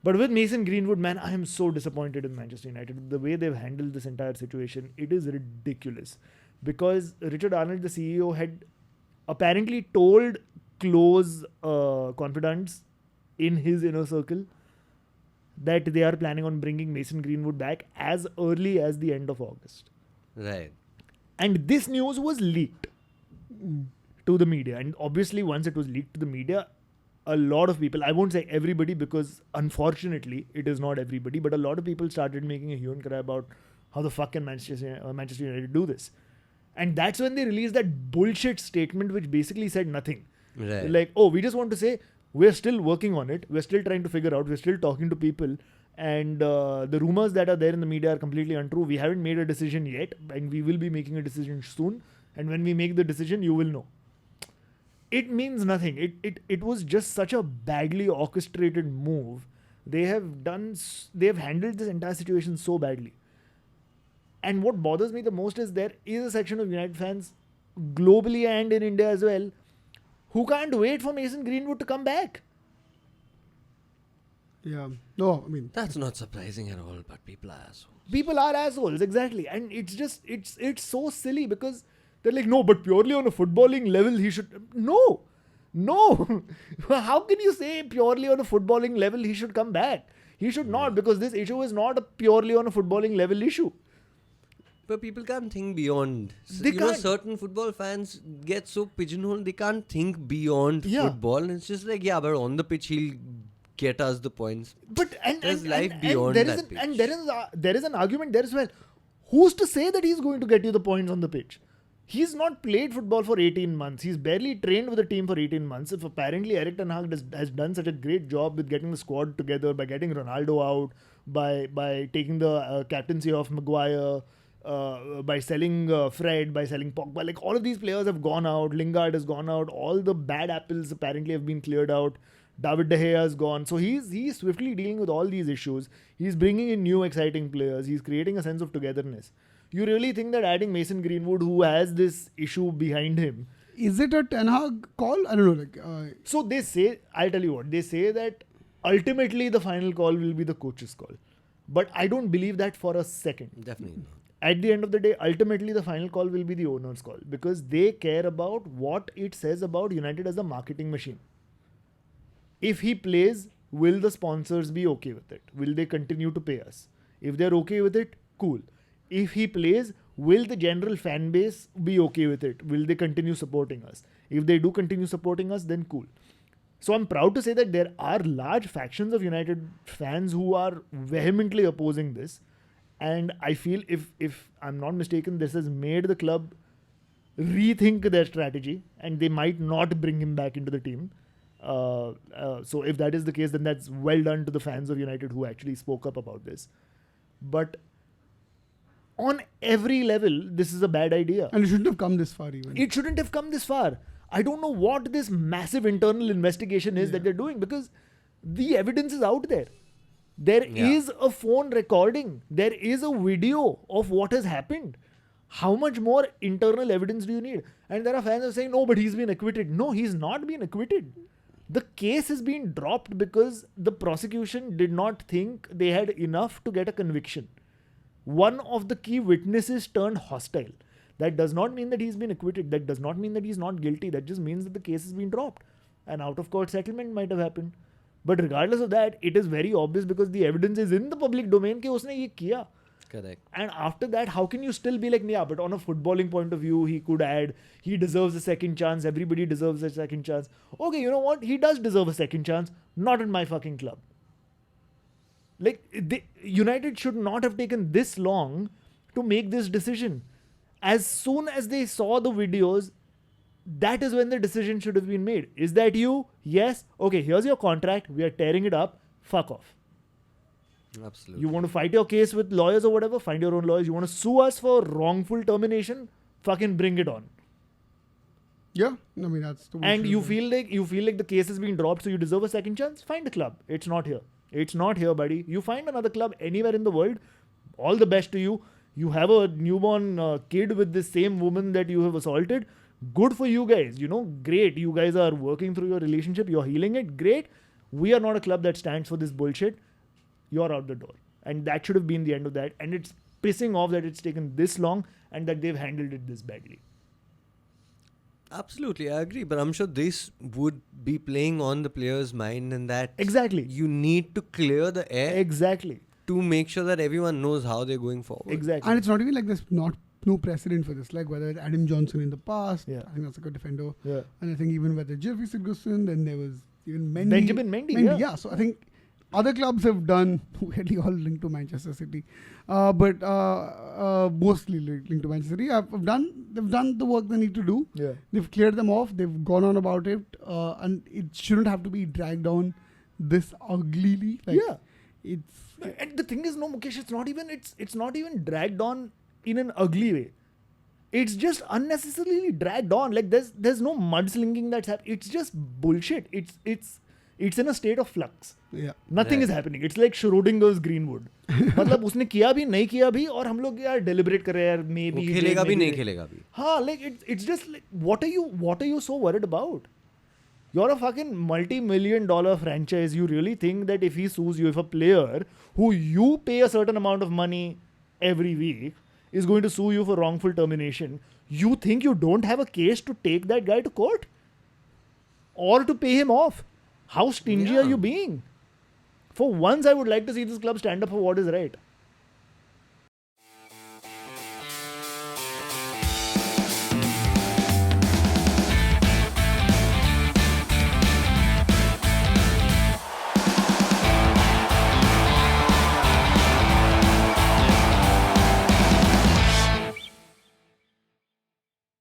But with Mason Greenwood, man, I am so disappointed in Manchester United. The way they've handled this entire situation, it is ridiculous. Because Richard Arnold, the CEO, had apparently told close confidants in his inner circle that they are planning on bringing Mason Greenwood back as early as the end of August. Right. And this news was leaked to the media. And obviously, once it was leaked to the media, a lot of people, I won't say everybody because unfortunately it is not everybody, but a lot of people started making a hue and cry about how the fuck can Manchester United do this. And that's when they released that bullshit statement which basically said nothing. Right. Like, oh, we just want to say we're still working on it. We're still trying to figure out. We're still talking to people. And the rumors that are there in the media are completely untrue. We haven't made a decision yet. And we will be making a decision soon. And when we make the decision, you will know. It means nothing. It was just such a badly orchestrated move. They have handled this entire situation so badly. And what bothers me the most is there is a section of United fans globally and in India as well who can't wait for Mason Greenwood to come back. Yeah. No, I mean, That's not surprising at all, but people are assholes. People are assholes, exactly. And it's so silly because they're like, no, but purely on a footballing level, he should. No. How can you say purely on a footballing level he should come back? He should not, because this issue is not a purely on a footballing level issue. But people can't think beyond. They can't. Certain football fans get so pigeonholed, they can't think beyond Yeah. football. And it's just like, yeah, but on the pitch, he'll get us the points. But There's life beyond there that is pitch. and there is an argument there as well. Who's to say that he's going to get you the points on the pitch? He's not played football for 18 months. He's barely trained with the team for 18 months. If apparently Eric Ten Hag has done such a great job with getting the squad together, by getting Ronaldo out, by taking the captaincy of Maguire, by selling Fred, by selling Pogba, like all of these players have gone out. Lingard has gone out. All the bad apples apparently have been cleared out. David De Gea has gone. So he's swiftly dealing with all these issues. He's bringing in new exciting players. He's creating a sense of togetherness. You really think that adding Mason Greenwood, who has this issue behind him, is it a Ten Hag call? I don't know. so they say, I'll tell you what, they say that ultimately the final call will be the coach's call. But I don't believe that for a second. Definitely not. At the end of the day, ultimately the final call will be the owner's call, because they care about what it says about United as a marketing machine. If he plays, will the sponsors be okay with it? Will they continue to pay us? If they're okay with it, cool. If he plays, will the general fan base be okay with it? Will they continue supporting us? If they do continue supporting us, then cool. So I'm proud to say that there are large factions of United fans who are vehemently opposing this. And I feel, if I'm not mistaken, this has made the club rethink their strategy, and they might not bring him back into the team. So if that is the case, then that's well done to the fans of United who actually spoke up about this. But on every level, this is a bad idea. And it shouldn't have come this far even. It shouldn't have come this far. I don't know what this massive internal investigation is that they're doing, because the evidence is out there. There is a phone recording. There is a video of what has happened. How much more internal evidence do you need? And there are fans who are saying, no, but he's been acquitted. No, he's not been acquitted. The case has been dropped because the prosecution did not think they had enough to get a conviction. One of the key witnesses turned hostile. That does not mean that he's been acquitted. That does not mean that he's not guilty. That just means that the case has been dropped. An out-of-court settlement might have happened. But regardless of that, it is very obvious because the evidence is in the public domain कि उसने ये किया. Correct. And after that, how can you still be like, yeah, but on a footballing point of view, he could add, he deserves a second chance. Everybody deserves a second chance. Okay, you know what? He does deserve a second chance. Not in my fucking club. Like, United should not have taken this long to make this decision. As soon as they saw the videos, that is when the decision should have been made. Is that you? Yes. Okay, here's your contract. We are tearing it up. Fuck off. Absolutely. You want to fight your case with lawyers or whatever? Find your own lawyers. You want to sue us for wrongful termination? Fucking bring it on. Yeah, I mean that's the way And it you should feel like the case has been dropped, so you deserve a second chance? Find a club. It's not here. It's not here, buddy. You find another club anywhere in the world. All the best to you. You have a newborn kid with this same woman that you have assaulted. Good for you guys. You know, great. You guys are working through your relationship. You're healing it. Great. We are not a club that stands for this bullshit. you're out the door. And that should have been the end of that. And it's pissing off that it's taken this long and that they've handled it this badly. Absolutely, I agree. But I'm sure this would be playing on the player's mind, and that Exactly. you need to clear the air Exactly. to make sure that everyone knows how they're going forward. Exactly. And it's not even like there's no precedent for this. Like whether it's Adam Johnson in the past, Yeah. I think that's a good defender. Yeah. And I think even whether Jeffrey Sigurdsson, then there was even Mendy. Benjamin Mendy, yeah. So I think other clubs have done, weirdly all linked to Manchester City, but mostly linked to Manchester City. They've done the work they need to do. Yeah. They've cleared them off. They've gone on about it, and it shouldn't have to be dragged on this uglily. Like, Yeah. it's And the thing is, no, Mukesh, it's not even dragged on in an ugly way. It's just unnecessarily dragged on. Like there's no mudslinging that's happening. It's just bullshit. It's in a state of flux. yeah. Nothing Right. is happening. It's like Schrodinger's Greenwood. मतलब उसने किया भी नहीं किया भी और हम लोग यार deliberate कर रहे हैं यार वो maybe he खेलेगा did, भी maybe नहीं he did. खेलेगा भी. हाँ, like it's just like what are you so worried about? You're a fucking multi-million-dollar franchise. You really think that if he sues you, if a player who you pay a certain amount of money every week is going to sue you for wrongful termination, you think you don't have a case to take that guy to court? Or to pay him off? How stingy Yeah. are you being? For once, I would like to see this club stand up for what is right.